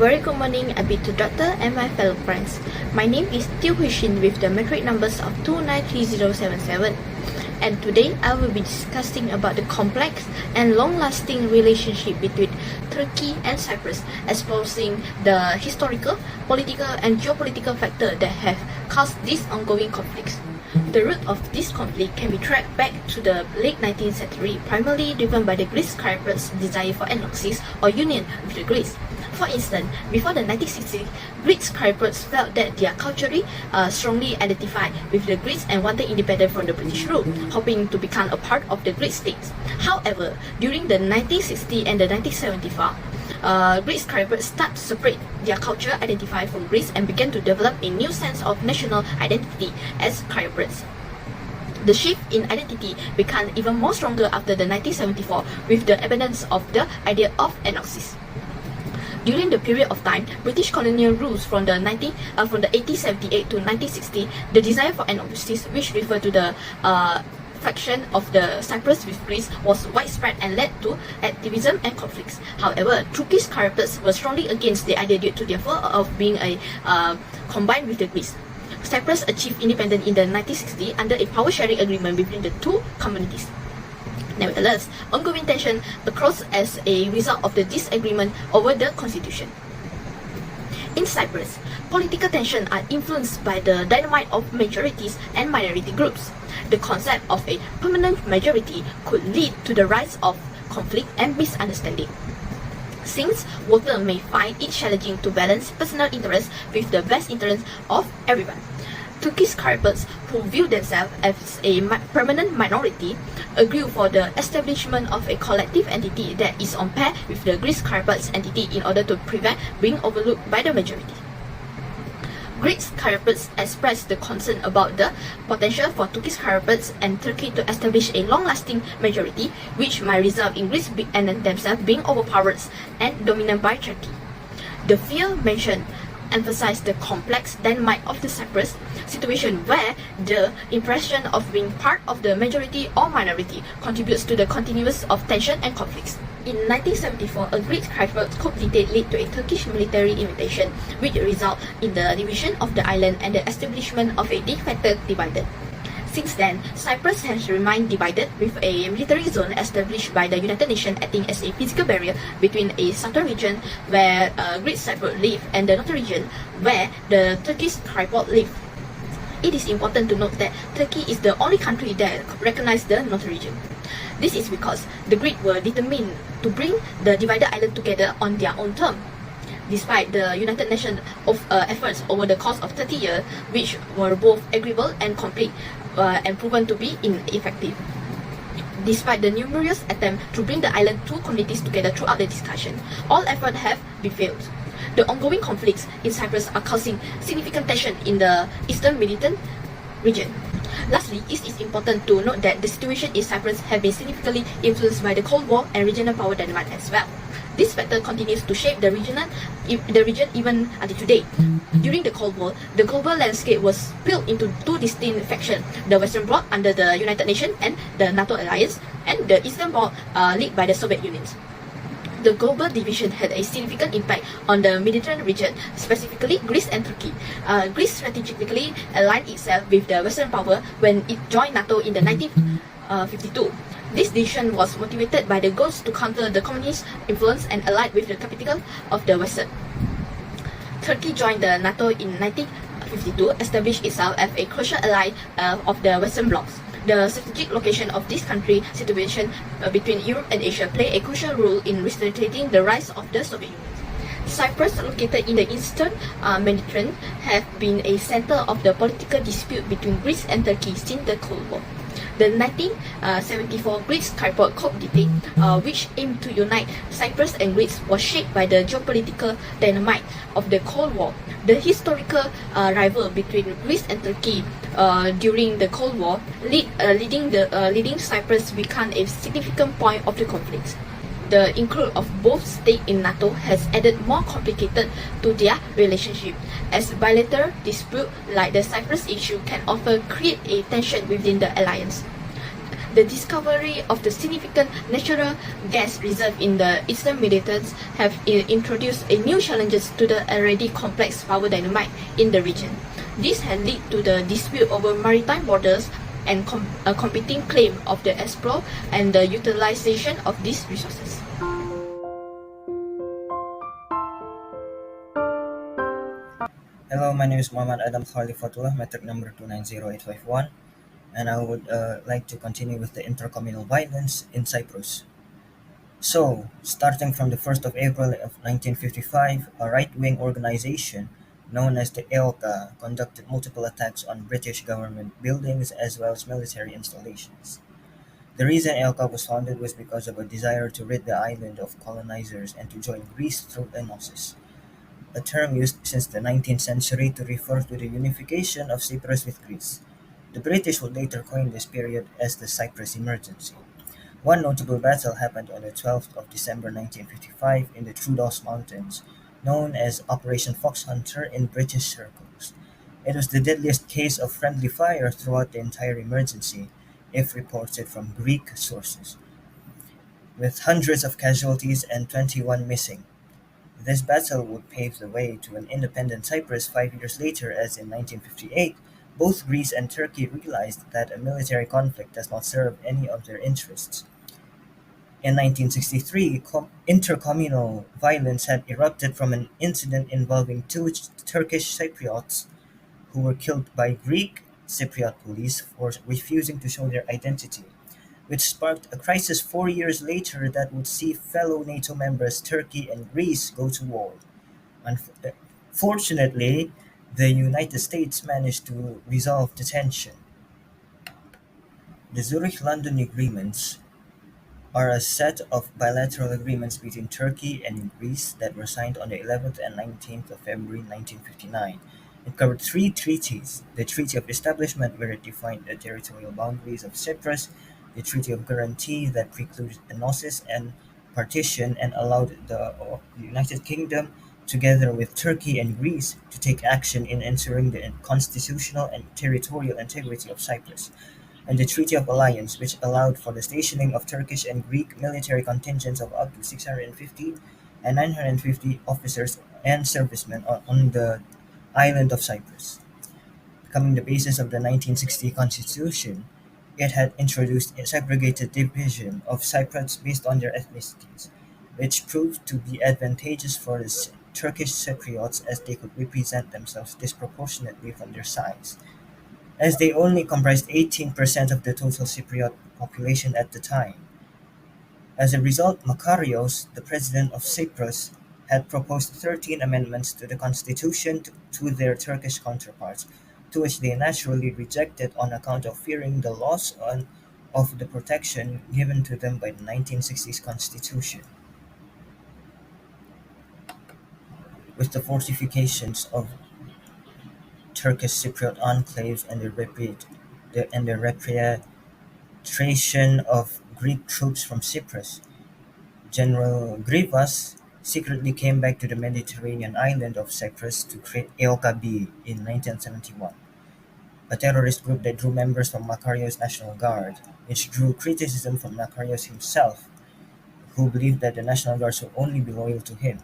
very good morning, to Doctor and my fellow friends. My name is Tiêu Huishin with the metric numbers of 293077. And today I will be discussing about the complex and long-lasting relationship between Turkey and Cyprus, exposing the historical, political and geopolitical factors that have caused these ongoing conflicts. The root of this conflict can be tracked back to the late 19th century, primarily driven by the Greek-Cyprus desire for annexes or union with the Greece. For instance, before the 1960s, Greek-Cyprus felt that they are culturally strongly identified with the Greeks and wanted independence from the British rule, hoping to become a part of the Greek states. However, during the 1960s and the 1974, Greek-Cyprus started to separate their culture identified from Greece and began to develop a new sense of national identity as Cypriots. The shift in identity became even more stronger after the 1974 with the abundance of the idea of annexes. During the period of time, British colonial rules from the 1878 to 1960, the desire for annexes, which refer to the faction of the Cyprus with Greece, was widespread and led to activism and conflicts. However, Turkiey-Cyprus was strongly against the idea due to their fear of being combined with the Greece. Cyprus achieved independence in the 1960s under a power-sharing agreement between the two communities. Nevertheless, ongoing tension arose as a result of the disagreement over the constitution. In Cyprus, political tensions are influenced by the dynamic of majorities and minority groups. The concept of a permanent majority could lead to the rise of conflict and misunderstanding, since voters may find it challenging to balance personal interests with the best interests of everyone. Turkiey-Cyprus, who view themselves as a permanent minority, agree for the establishment of a collective entity that is on par with the Greek-Cyprus entity in order to prevent being overlooked by the majority. Greek-Cyprus expressed the concern about the potential for Turkiey-Cyprus and Turkey to establish a long-lasting majority, which might result in Greece and themselves being overpowered and dominated by Turkey. The fear mentioned emphasized the complex dynamic of the Cyprus situation, where the impression of being part of the majority or minority contributes to the continuous of tension and conflicts. In 1974, a Greek-Cyprus coup d'etat led to a Turkish military invasion, which resulted in the division of the island and the establishment of a de facto divided. Since then, Cyprus has remained divided, with a military zone established by the United Nations acting as a physical barrier between a southern region where Greek-Cyprus live and the northern region where the Turkish-Cyprus live. It is important to note that Turkey is the only country that recognizes the northern region. This is because the Greeks were determined to bring the divided island together on their own terms, despite the United Nations efforts over the course of 30 years, which were both agreeable and complete and proven to be ineffective. Despite the numerous attempts to bring the island two communities together throughout the discussion, all efforts have been failed. The ongoing conflicts in Cyprus are causing significant tension in the eastern Mediterranean region. Lastly, it is important to note that the situation in Cyprus has been significantly influenced by the Cold War and regional power dynamic as well. This factor continues to shape the region even until today. During the Cold War, the global landscape was split into two distinct factions: the Western Bloc under the United Nations and the NATO alliance, and the Eastern Bloc led by the Soviet Union. The global division had a significant impact on the Mediterranean region, specifically Greece and Turkey. Greece strategically aligned itself with the Western power when it joined NATO in the 1952. This decision was motivated by the goals to counter the communist influence and allied with the capital of the West. Turkey joined the NATO in 1952, established itself as a crucial ally of the Western blocs. The strategic location of this country situation between Europe and Asia played a crucial role in restricting the rise of the Soviet Union. Cyprus, located in the eastern Mediterranean, has been a center of the political dispute between Greece and Turkey since the Cold War. The 1974 Greek-Cyprus coup d'etat, which aimed to unite Cyprus and Greece, was shaped by the geopolitical dynamic of the Cold War. The historical rivalry between Greece and Turkey during the Cold War leading Cyprus become a significant point of the conflict. The inclusion of both states in NATO has added more complicated to their relationship, as bilateral disputes like the Cyprus issue can often create a tension within the alliance. The discovery of the significant natural gas reserve in the Eastern Mediterranean have introduced a new challenges to the already complex power dynamic in the region. This has led to the dispute over maritime borders and a competing claim of the explore and the utilization of these resources. Hello, my name is Muhammad Adam Khalifatullah, metric number 290851, and I would like to continue with the intercommunal violence in Cyprus. So, starting from the 1st of April of 1955, a right-wing organization known as the EOKA conducted multiple attacks on British government buildings as well as military installations. The reason EOKA was founded was because of a desire to rid the island of colonizers and to join Greece through enosis, a term used since the 19th century to refer to the unification of Cyprus with Greece. The British would later coin this period as the Cyprus Emergency. One notable battle happened on the 12th of December 1955 in the Troodos Mountains, known as Operation Fox Hunter in British circles. It was the deadliest case of friendly fire throughout the entire emergency, if reported from Greek sources, with hundreds of casualties and 21 missing. This battle would pave the way to an independent Cyprus 5 years later, as in 1958, both Greece and Turkey realized that a military conflict does not serve any of their interests. In 1963, intercommunal violence had erupted from an incident involving two Turkish Cypriots who were killed by Greek Cypriot police for refusing to show their identity, which sparked a crisis 4 years later that would see fellow NATO members Turkey and Greece go to war. Fortunately, the United States managed to resolve the tension. The Zurich-London Agreements are a set of bilateral agreements between Turkey and Greece that were signed on the 11th and 19th of February 1959. It covered three treaties: the Treaty of Establishment, where it defined the territorial boundaries of Cyprus; the Treaty of Guarantee, that precluded enosis and partition and allowed the United Kingdom, together with Turkey and Greece, to take action in ensuring the constitutional and territorial integrity of Cyprus; and the Treaty of Alliance, which allowed for the stationing of Turkish and Greek military contingents of up to 650 and 950 officers and servicemen on the island of Cyprus. Becoming the basis of the 1960 constitution, it had introduced a segregated division of Cypriots based on their ethnicities, which proved to be advantageous for the Turkish Cypriots, as they could represent themselves disproportionately from their size, as they only comprised 18% of the total Cypriot population at the time. As a result, Makarios, the president of Cyprus, had proposed 13 amendments to the constitution to their Turkish counterparts, to which they naturally rejected on account of fearing the loss of the protection given to them by the 1960s constitution. With the fortifications of Turkish Cypriot enclaves and the repatriation of Greek troops from Cyprus, General Grivas secretly came back to the Mediterranean island of Cyprus to create EOKB in 1971, a terrorist group that drew members from Makarios' National Guard, which drew criticism from Makarios himself, who believed that the National Guards would only be loyal to him,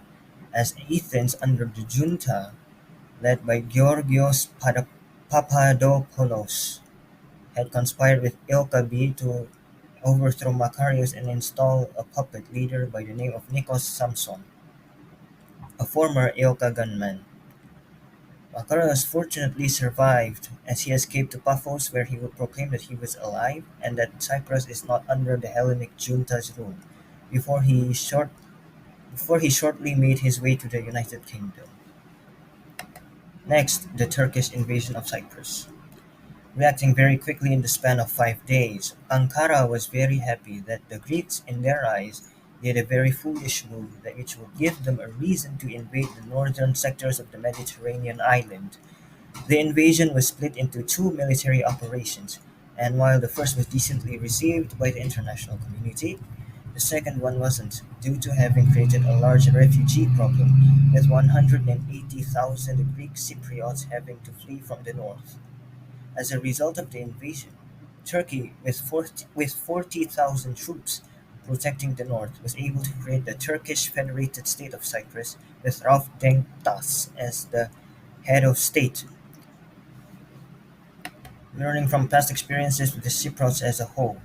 as Athens under the junta, led by Georgios Papadopoulos, had conspired with EOKB to overthrow Makarios and install a puppet leader by the name of Nikos Samson, a former EOKA gunman. Makarios fortunately survived, as he escaped to Paphos, where he would proclaim that he was alive and that Cyprus is not under the Hellenic junta's rule, before he shortly made his way to the United Kingdom. Next, the Turkish invasion of Cyprus. Reacting very quickly in the span of 5 days, Ankara was very happy that the Greeks, in their eyes, did a very foolish move which would give them a reason to invade the northern sectors of the Mediterranean island. The invasion was split into two military operations, and while the first was decently received by the international community, the second one wasn't, due to having created a large refugee problem, with 180,000 Greek Cypriots having to flee from the north. As a result of the invasion, Turkey, with 40,000 troops protecting the north, was able to create the Turkish Federated State of Cyprus with Rauf Denktaş as the head of state. Learning from past experiences with the Cypriots as a whole,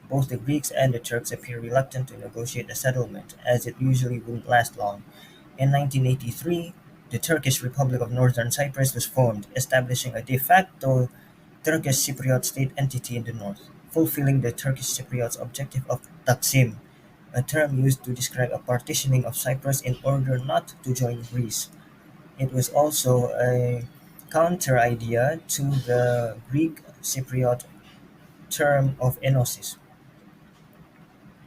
both the Greeks and the Turks appear reluctant to negotiate a settlement, as it usually wouldn't last long. In 1983, the Turkish Republic of Northern Cyprus was formed, establishing a de facto Turkish Cypriot state entity in the north, fulfilling the Turkish Cypriots' objective of Taksim, a term used to describe a partitioning of Cyprus in order not to join Greece. It was also a counter-idea to the Greek Cypriot term of enosis.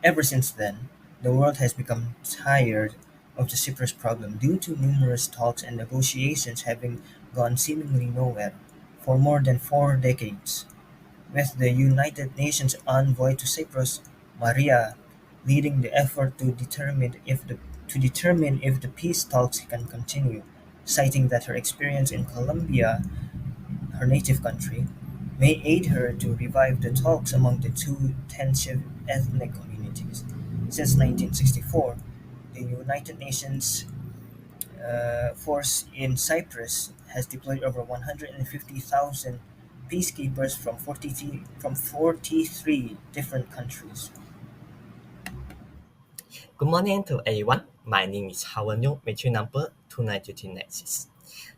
Ever since then, the world has become tired of the Cyprus problem due to numerous talks and negotiations having gone seemingly nowhere for more than 4 decades, with the United Nations envoy to Cyprus, Maria, leading the effort to determine if the peace talks can continue, citing that her experience in Colombia, her native country, may aid her to revive the talks among the two tensive ethnic communities. Since 1964, the United Nations force in Cyprus has deployed over 150,000 peacekeepers from 43 different countries. Good morning to everyone. My name is Howard New, matric number 2926.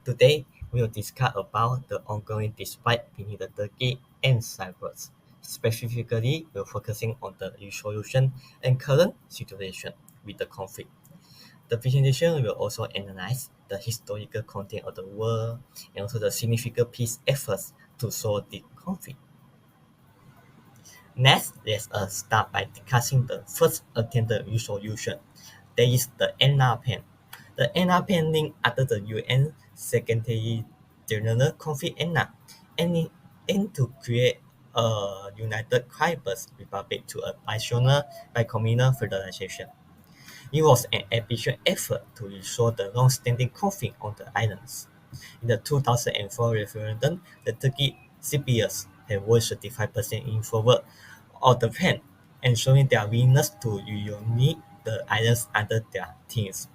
Today, we will discuss about the ongoing dispute between the Turkey and Cyprus. Specifically, we're focusing on the resolution and current situation with the conflict. The presentation will also analyze the historical content of the war and also the significant peace efforts to solve the conflict. Next, let us start by discussing the first attempted resolution, that is the ENA plan. The ENA plan named after the UN Secretary General Conflict ENA and aimed to create a united Cyprus Republic to a bicommunal federalization. It was an ambitious effort to resolve the long-standing conflict on the islands. In the 2004 referendum, the Turkey Cypriots had voted 35% in favor of the plan, ensuring their willingness to reunite the islands under their teams.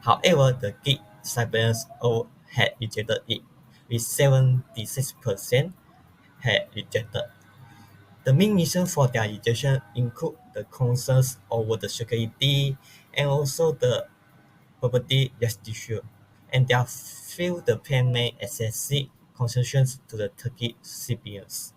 However, the Greek Cypriots all had rejected it, with 76% had rejected. The main reason for their rejection include the concerns over the security and also the property restitution, and they feel the plan may excessive concessions to the Turkish Cypriots.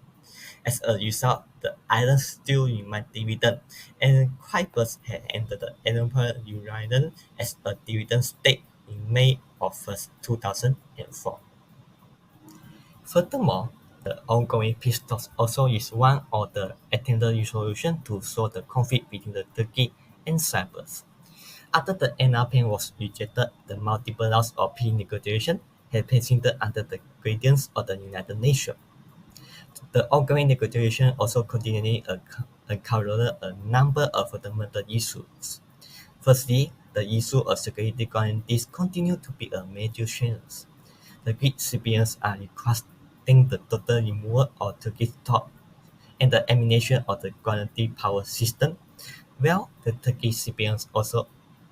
As a result, the island still remained dividend, and Cyprus had entered the European Union as a dividend state in May of 2004. Furthermore, the ongoing peace talks also is one of the attempted resolution to solve the conflict between the Turkey and Cyprus. After the ENA plan was rejected, the multiple rounds of peace negotiation had proceeded under the guidance of the United Nations. The ongoing negotiation also continually encountered a number of fundamental issues. Firstly, the issue of security guarantees continue to be a major challenge. The Greek Cypriots are requesting the total removal of Turkish troops and the elimination of the guarantee power system, while the Turkish Cypriots also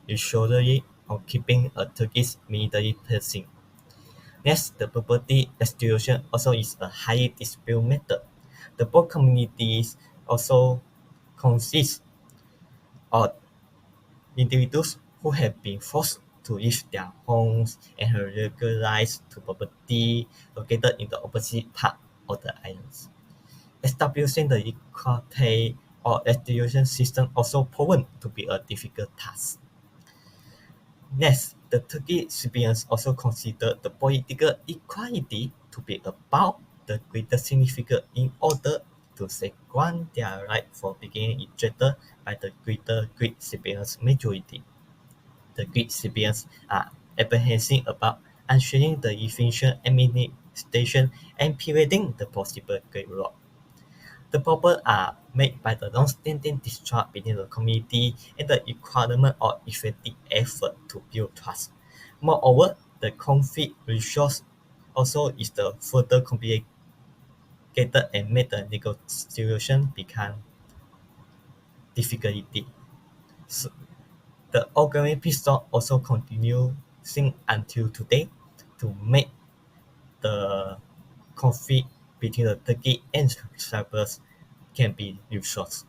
usually on keeping a Turkish military presence. Next, the property restitution also is a highly disputed matter. The both communities also consist of individuals who have been forced to leave their homes and have regularized to property located in the opposite part of the islands. Establishing the equal pay or restitution system also proven to be a difficult task. Next, the Turkish Cypriots also consider the political equality to be about the greater significance in order to safeguard their right for being rejected by the greater Greek Cypriot majority. The Greek Cypriots are apprehensive about ensuring the efficient administration and preventing the possible gridlock. The problems are made by the long-standing distrust between the community and the requirement of effective effort to build trust. Moreover, the conflict resource also is the further complicated complicated and made the negotiation become difficult. So the ongoing peace talk also continuing until today to make the conflict between the Turkey and Cyprus can be resolved.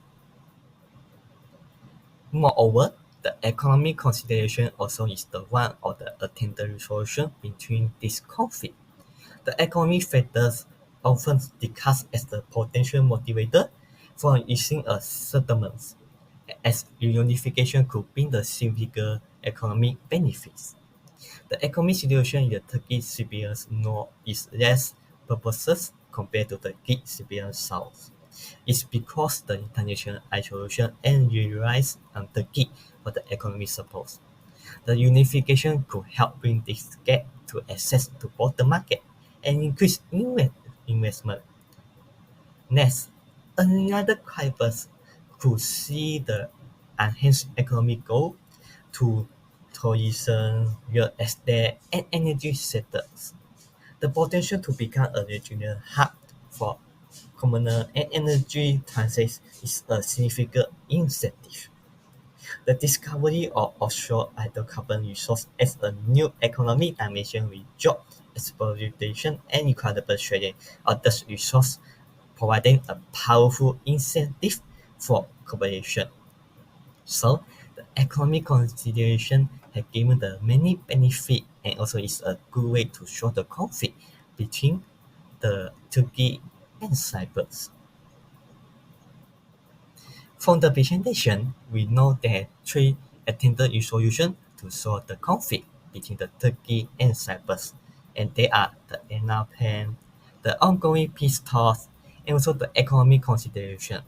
Moreover, the economic consideration also is the one of the attended resolution between this conflict. The economic factors often discussed as the potential motivator for reaching a settlement, as reunification could bring the significant economic benefits. The economic situation in the Turkey-Cyprus north is less purposeless compared to the Greek-Cypriot south. It's because the international isolation and reliance on Turkey for the economic support. The unification could help bring this gap to access to both the market and increase investment. Next, another Cyprus could see the enhanced economic growth to tourism, real estate, and energy sectors. The potential to become a regional hub for commerce and energy transits is a significant incentive. The discovery of offshore hydrocarbon resources as a new economic dimension with job exploitation and incredible trading of these resources, providing a powerful incentive for cooperation. So, the economic consideration has given the many benefits and also is a good way to show the conflict between the Turkey and Cyprus. From the presentation, we know there are three attempted solutions to solve the conflict between the Turkey and Cyprus, and they are the ENA plan, the ongoing peace talks, and also the economic consideration.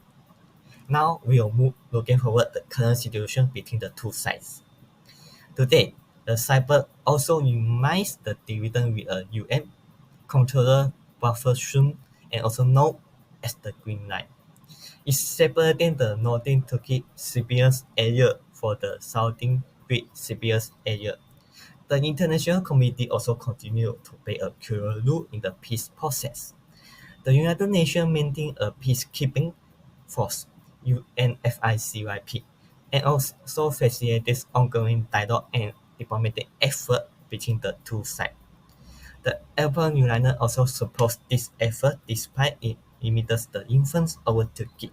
Now we will move looking forward the current situation between the two sides. Today, the Cyprus also reminds the dividend with a UN controller buffer zone and also known as the Green Line. It's separating the northern Turkey Cyprus area for the southern Greek Cyprus area. The international community also continues to play a crucial role in the peace process. The United Nations maintains a peacekeeping force, UNFICYP, and also facilitates ongoing dialogue and diplomatic effort between the two sides. The European Union also supports this effort despite it limits the influence over Turkey.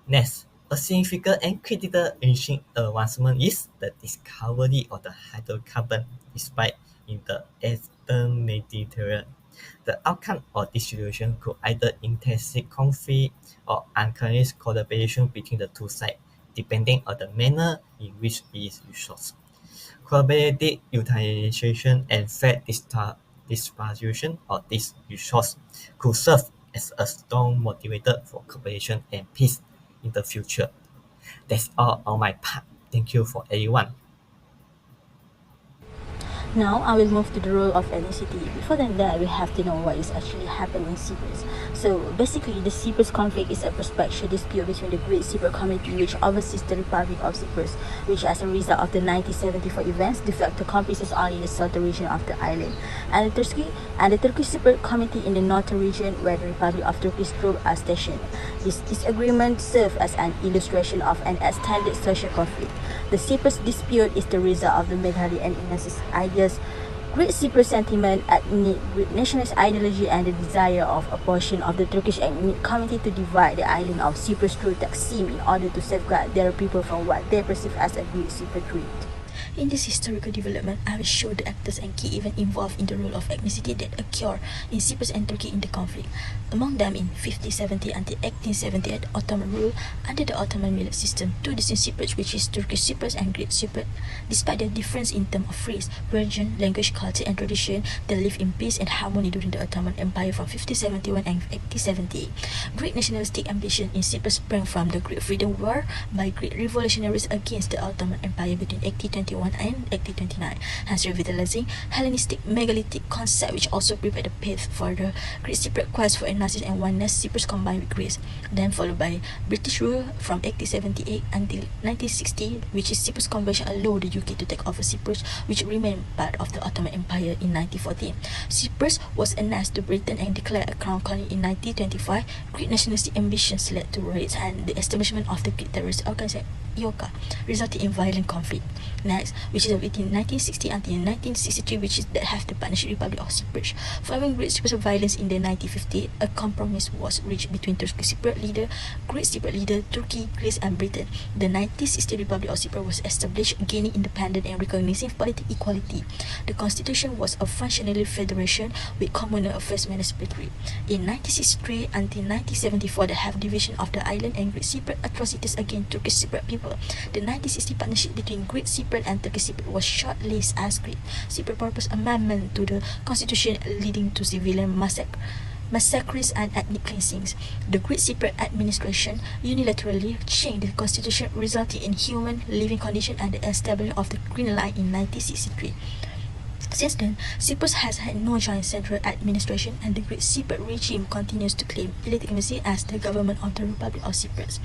Next, a significant and critical recent advancement is the discovery of the hydrocarbon despite in the Eastern Mediterranean. The outcome of this situation could either intensify conflict or encourage collaboration between the two sides, depending on the manner in which it is resolved. Collaborative utilization and fair distribution of this resource could serve as a strong motivator for cooperation and peace in the future. That's all on my part. Thank you for everyone. Now I will move to the role of ethnicity. Before that, we have to know what is actually happening in Cyprus. So basically, the Cyprus conflict is a prospectual dispute between the Great Cypriot Community, which oversees the Republic of Cyprus, which as a result of the 1974 events, de facto comprises only the southern region of the island, and the Turkiey-Cypriot Community in the northern region, where the Republic of Turkey's troops are stationed. This disagreement serves as an illustration of an extended social conflict. The Cyprus dispute is the result of the military and ethnicist ideas, Great Cypriot sentiment, ethnic Greek nationalist ideology, and the desire of a portion of the Turkish ethnic community to divide the island of Cyprus through Taksim in order to safeguard their people from what they perceive as a Greek Cypriot threat. In this historical development, I will show the actors and key events involved in the role of ethnicity that occur in Cyprus and Turkey in the conflict. Among them, in 1570 until 1878, Ottoman rule under the Ottoman millet system, two distinct Cypriots, which is Turkish Cyprus and Greek Cypriot. Despite their difference in terms of race, religion, language, culture, and tradition, they lived in peace and harmony during the Ottoman Empire from 1571 and 1878. Greek nationalistic ambition in Cyprus sprang from the Greek Freedom War by Greek revolutionaries against the Ottoman Empire between 1821 1871 and 1829, hence revitalizing Hellenistic megalithic concept, which also prepared the path for the Great Cypriot quest for ethnosis and oneness Cyprus combined with Greece. Then followed by British rule from 1878 until 1960, which is Cyprus Convention allowed the UK to take over Cyprus, which remained part of the Ottoman Empire in 1914. Cyprus was annexed to Britain and declared a crown colony in 1925. Greek nationalistic ambitions led to raids and the establishment of the Greek terrorist organization IOCA, resulting in violent conflict. Next, which is between 1960 until 1963, which is that have the Partnership Republic of Cyprus. Following Great Cypriot violence in the 1950s, a compromise was reached between Turkiey-Cyprus leader, Great Cypriot leader, Turkey, Greece, and Britain. The 1960 Republic of Cyprus was established, gaining independence and recognizing political equality. The constitution was a functional federation with communal affairs municipality. In 1963 until 1974, the half division of the island and Great Cypriot atrocities against Turkish Cypriot people. The 1960 partnership between Great Cypriot and Turkish Cypriot was short-lived as Great Cypriot proposed amendment to the constitution, leading to civilian massacres and ethnic cleansings. The Great Cypriot administration unilaterally changed the constitution, resulting in human living conditions and the establishment of the Green Line in 1963. Since then, Cyprus has had no joint central administration, and the Great Cypriot regime continues to claim legitimacy as the government of the Republic of Cyprus.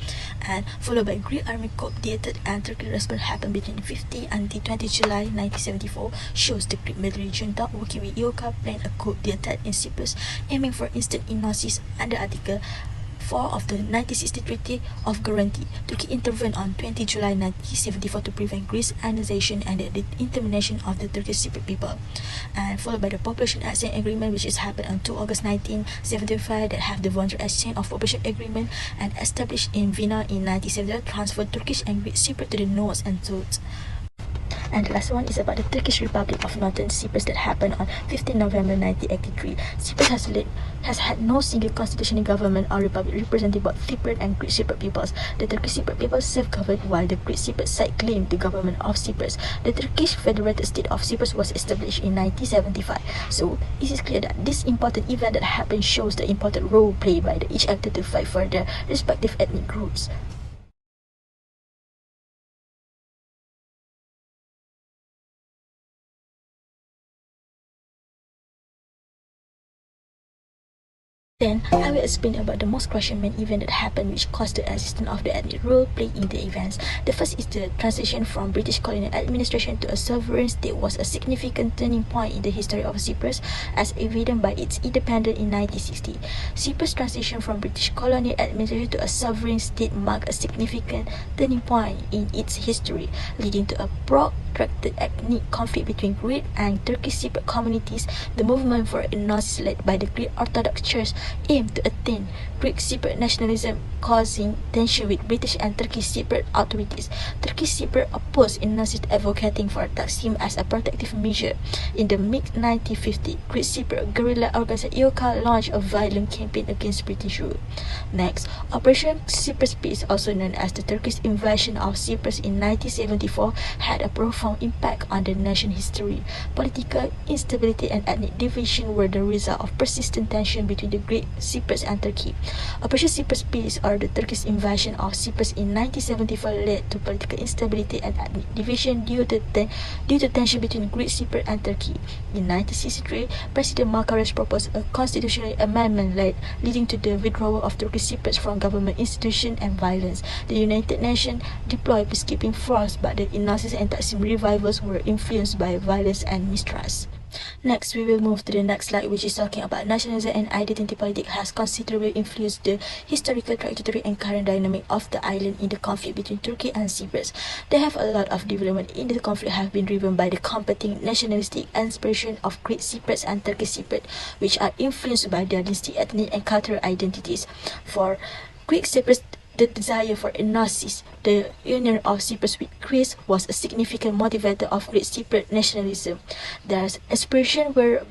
And followed by Greek army coup theater and Turkish response happened between 50 until 20 July 1974, shows the Greek military junta working with IOCA planned a coup theater in Cyprus, aiming for instant ethnosis under Article 4 of the 1960 Treaty of Guarantee. Turkey intervened on 20 July 1974 to prevent Greece annexation and the intermination of the Turkish Cypriot people. And followed by the Population Exchange Agreement, which has happened on 2 August 1975, that have the voluntary exchange of population agreement and established in Vienna in 1970, transferred Turkish and Greek Cypriot to the north and south. And the last one is about the Turkish Republic of Northern Cyprus that happened on 15 November 1983. Cyprus has had no single constitutional government or republic representing both Cypriot and Greek Cypriot peoples. The Turkish Cypriot people self-governed, while the Greek Cypriot side claimed the government of Cyprus. The Turkish Federated State of Cyprus was established in 1975. So it is clear that this important event that happened shows the important role played by each actor to fight for their respective ethnic groups. Then, I will explain about the most crucial main event that happened which caused the existence of the ethnic role played in the events. The first is the transition from British colonial administration to a sovereign state was a significant turning point in the history of Cyprus, as evident by its independence in 1960. Cyprus' transition from British colonial administration to a sovereign state marked a significant turning point in its history, leading to a protracted ethnic conflict between Greek and Turkish Cypriot communities. The movement for ethnosis led by the Greek Orthodox Church aimed to attain Greek Cypriot nationalism, causing tension with British and Turkish Cypriot authorities. Turkish Cypriot opposed ethnosis, advocating for Taksim as a protective measure. In the mid-1950s, Greek Cypriot guerrilla organization IOCA launched a violent campaign against British rule. Next, Operation Cyprus Peace, also known as the Turkish invasion of Cyprus in 1974, had a profound impact on the nation's history. Political instability and ethnic division were the result of persistent tension between the Greek Cyprus and Turkey. Operation Cyprus Peace, or the Turkish invasion of Cyprus in 1974, led to political instability and ethnic division due to tension between Greek Cyprus and Turkey. In 1963, President Margaret proposed a constitutional amendment leading to the withdrawal of Turkish Cyprus from government institutions and violence. The United Nations deployed peacekeeping force, but the ethnosis and Taksim revivals were influenced by violence and mistrust. Next, we will move to the next slide, which is talking about nationalism and identity politics has considerably influenced the historical trajectory and current dynamic of the island in the conflict between Turkey and Cyprus. They have a lot of development in the conflict have been driven by the competing nationalistic aspiration of Greek Cypriots and Turkish Cypriot, which are influenced by their distinct ethnic and cultural identities. For Greek Cypriots, the desire for ethnosis, the union of Cyprus with Greece, was a significant motivator of Greek Cypriot nationalism. Their aspirations were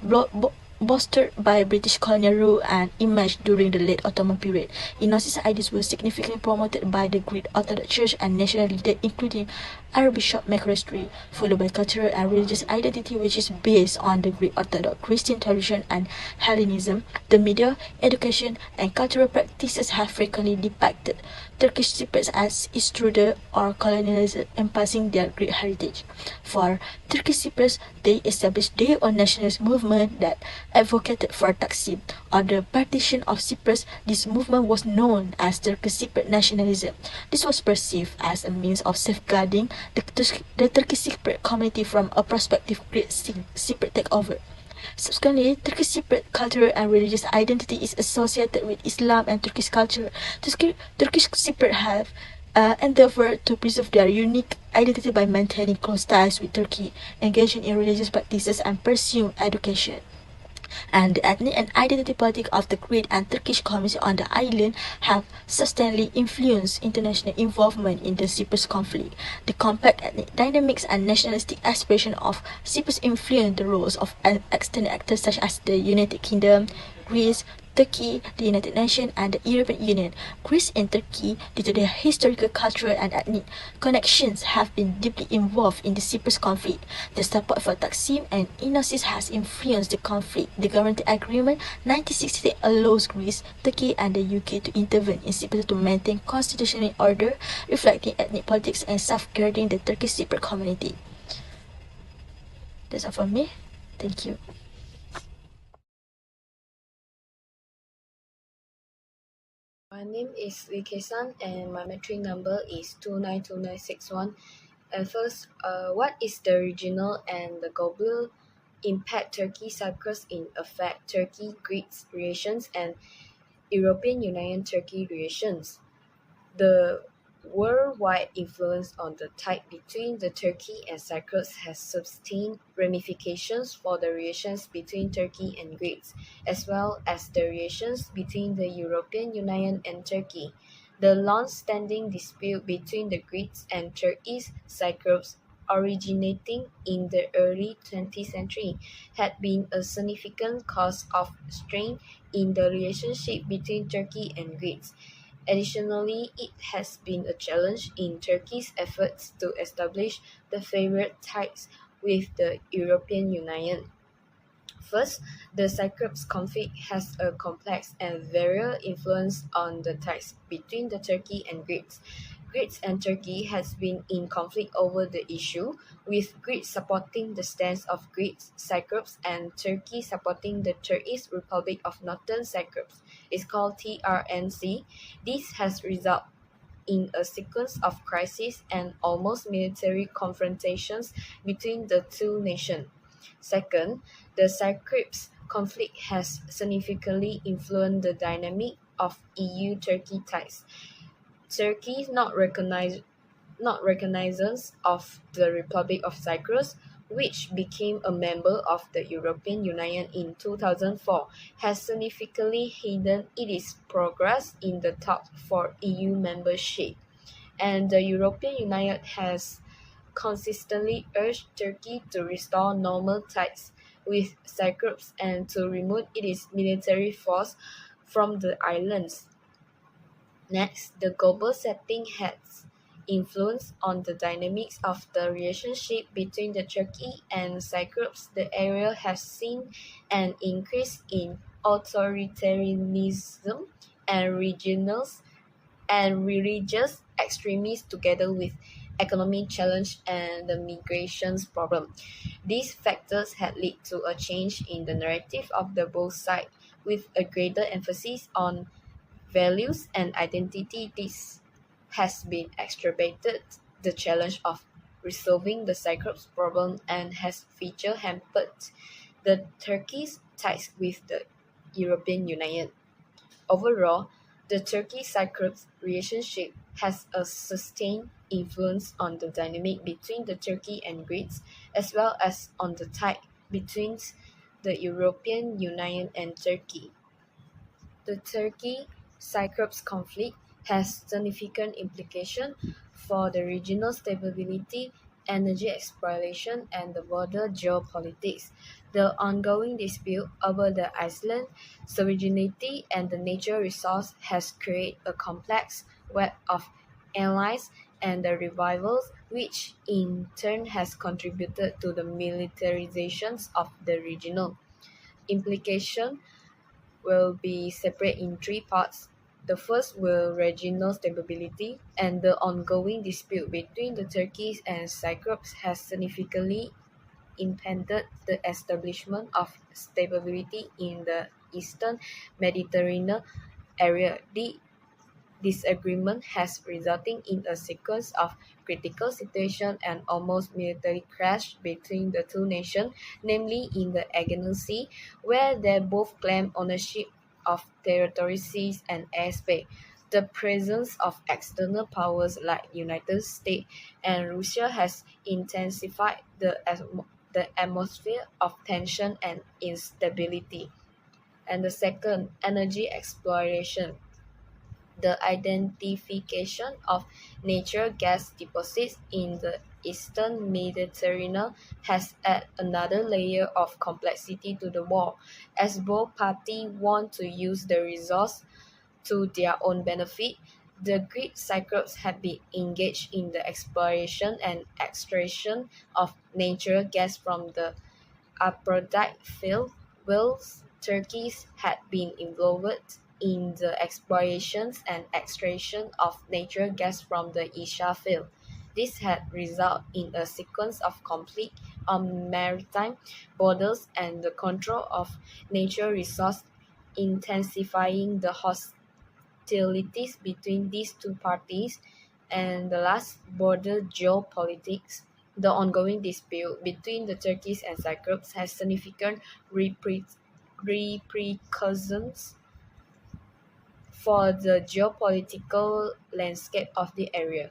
bolstered by British colonial rule and emerged during the late Ottoman period. Ethnosis ideas were significantly promoted by the Greek Orthodox Church and national leaders, including Arabic short macro history, followed by cultural and religious identity, which is based on the Greek Orthodox Christian tradition and Hellenism. The media, education, and cultural practices have frequently depicted Turkish Cypriots as intruder or colonialists emphasizing their Greek heritage. For Turkish Cypriots, they established their own nationalist movement that advocated for Taksim, or the partition of Cyprus. This movement was known as Turkish Cypriot nationalism. This was perceived as a means of safeguarding the Turkish Cypriot community from a prospective Greek Cypriot takeover. Subsequently, Turkish Cypriot cultural and religious identity is associated with Islam and Turkish culture. Turkish Cypriot have endeavored to preserve their unique identity by maintaining close ties with Turkey, engaging in religious practices, and pursuing education. And the ethnic and identity politics of the Greek and Turkish communities on the island have substantially influenced international involvement in the Cyprus conflict. The complex ethnic dynamics and nationalistic aspiration of Cyprus influenced the roles of external actors such as the United Kingdom, Greece, Turkey, the United Nations, and the European Union. Greece and Turkey, due to their historical, cultural, and ethnic connections, have been deeply involved in the Cyprus conflict. The support for Taksim and Enosis has influenced the conflict. The Guarantee Agreement 1968 allows Greece, Turkey, and the UK to intervene in Cyprus to maintain constitutional order, reflecting ethnic politics and safeguarding the Turkish Cypriot community. That's all from me. Thank you. My name is Lee Kesan and my metric number is 292961. And first, what is the regional and the global impact Turkey-Cyprus in affect Turkey-Greece relations and European Union-Turkey relations? The worldwide influence on the tie between the Turkey and Cyprus has sustained ramifications for the relations between Turkey and Greece, as well as the relations between the European Union and Turkey. The long-standing dispute between the Greeks and Turkish-Cyprus, originating in the early 20th century, had been a significant cause of strain in the relationship between Turkey and Greece. Additionally, it has been a challenge in Turkey's efforts to establish the favored ties with the European Union. First, the Cyprus conflict has a complex and varied influence on the ties between the Turkey and Greece. Greece and Turkey has been in conflict over the issue, with Greece supporting the stance of Greece Cyprus and Turkey supporting the Turkish Republic of Northern Cyprus. It's called TRNC. This has resulted in a sequence of crises and almost military confrontations between the two nations. Second, the Cyprus conflict has significantly influenced the dynamic of EU-Turkey ties. Turkey not recognizance of the Republic of Cyprus, which became a member of the European Union in 2004, has significantly hindered its progress in the talks for EU membership, and the European Union has consistently urged Turkey to restore normal ties with Cyprus and to remove its military force from the islands. Next, the global setting has influence on the dynamics of the relationship between the Turkey and Cyprus. The area has seen an increase in authoritarianism and regionals and religious extremism together with economic challenge and the migrations problem. These factors had led to a change in the narrative of the both sides, with a greater emphasis on values and identity. This has been exacerbated the challenge of resolving the Cyprus problem and has feature hampered the Turkey's ties with the European Union. Overall, the Turkey-Cyprus relationship has a sustained influence on the dynamic between the Turkey and Greece, as well as on the tie between the European Union and Turkey. The Turkey-Cyprus conflict has significant implications for the regional stability, energy exploration, and the border geopolitics. The ongoing dispute over the island sovereignty and the natural resource has created a complex web of allies and the revivals, which in turn has contributed to the militarizations of the regional. Implication will be separate in three parts. The first will regional stability, and the ongoing dispute between the Turkeys and Cyprus has significantly impeded the establishment of stability in the eastern Mediterranean area. The disagreement has resulted in a sequence of critical situations and almost military clash between the two nations, namely in the Aegean Sea, where they both claim ownership of territory, seas, and airspace. The presence of external powers like United States and Russia has intensified the atmosphere of tension and instability. And the second, energy exploration. The identification of natural gas deposits in the eastern Mediterranean has added another layer of complexity to the war, as both parties want to use the resource to their own benefit. The Greek Cypriots have been engaged in the exploration and extraction of natural gas from the Aphrodite field, whilst Turkey had been involved in the explorations and extraction of natural gas from the Isha field. This had resulted in a sequence of conflict on maritime borders and the control of natural resources, intensifying the hostilities between these two parties. And the last, border geopolitics. The ongoing dispute between the Turkeys and Cyprus has significant repercussions for the geopolitical landscape of the area.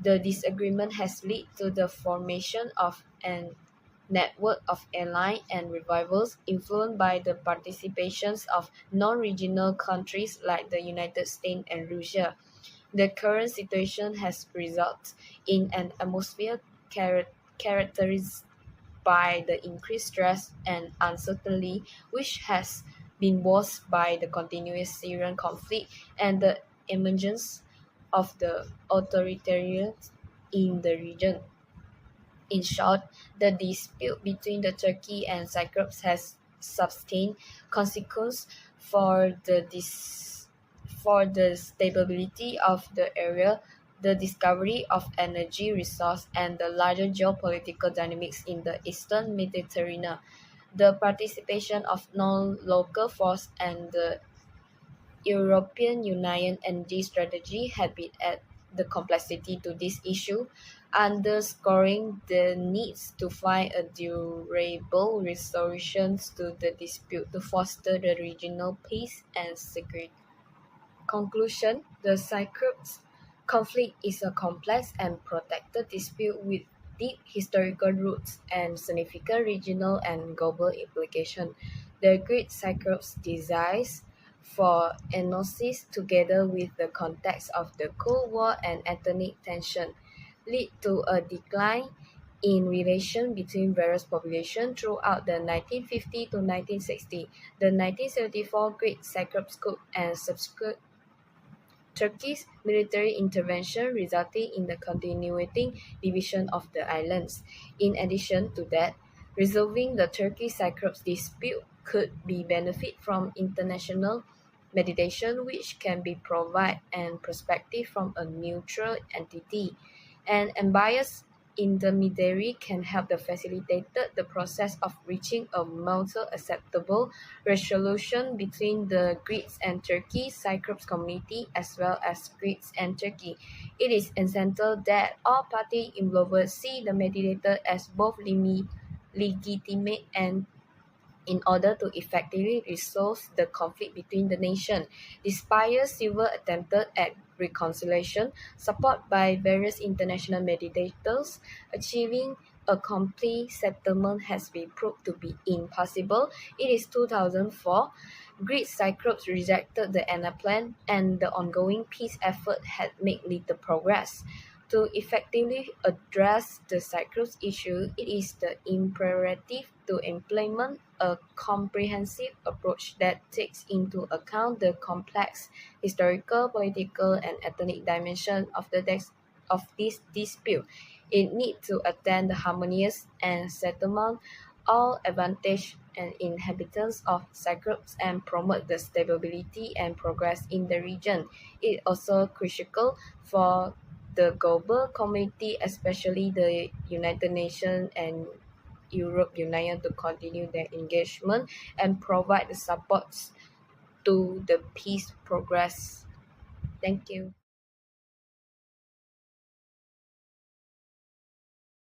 The disagreement has led to the formation of an network of allies and rivals influenced by the participations of non-regional countries like the United States and Russia. The current situation has resulted in an atmosphere characterized by the increased stress and uncertainty, which has been worsened by the continuous Syrian conflict and the emergence of the authoritarians in the region. In short, the dispute between the Turkey and Cyprus has sustained consequences for the stability of the area, the discovery of energy resource, and the larger geopolitical dynamics in the eastern Mediterranean. The participation of non-local force and the European Union energy strategy had been added the complexity to this issue, underscoring the needs to find a durable resolution to the dispute to foster the regional peace and security. Conclusion: the Cyprus conflict is a complex and protracted dispute with deep historical roots and significant regional and global implications. The Great Cyprus desires for ethnosis, together with the context of the Cold War and ethnic tension, lead to a decline in relation between various populations throughout the 1950 to 1960, the 1974 Great Cyprus Coup, and subsequent Turkey's military intervention resulting in the continuing division of the islands. In addition to that, resolving the Turkey-Cyprus dispute could be benefit from international mediation, which can be provide and perspective from a neutral entity. An unbiased intermediary can help to facilitate the process of reaching a mutually acceptable resolution between the Greeks and Turkey Cyprus community as well as Greeks and Turkey. It is essential that all parties involved see the mediator as both legitimate and in order to effectively resolve the conflict between the nations. Despite several attempts at reconciliation, supported by various international mediators, achieving a complete settlement has been proved to be impossible. It is 2004. Greek Cyprus rejected the Anna Plan, and the ongoing peace effort had made little progress. To effectively address the Cyprus issue, it is the imperative to implement a comprehensive approach that takes into account the complex historical, political, and ethnic dimension of this dispute. It needs to attain the harmonious and settlement all advantage and inhabitants of Cyprus and promote the stability and progress in the region. It also critical for the global community, especially the United Nations and Europe Union, to continue their engagement and provide the supports to the peace progress. Thank you.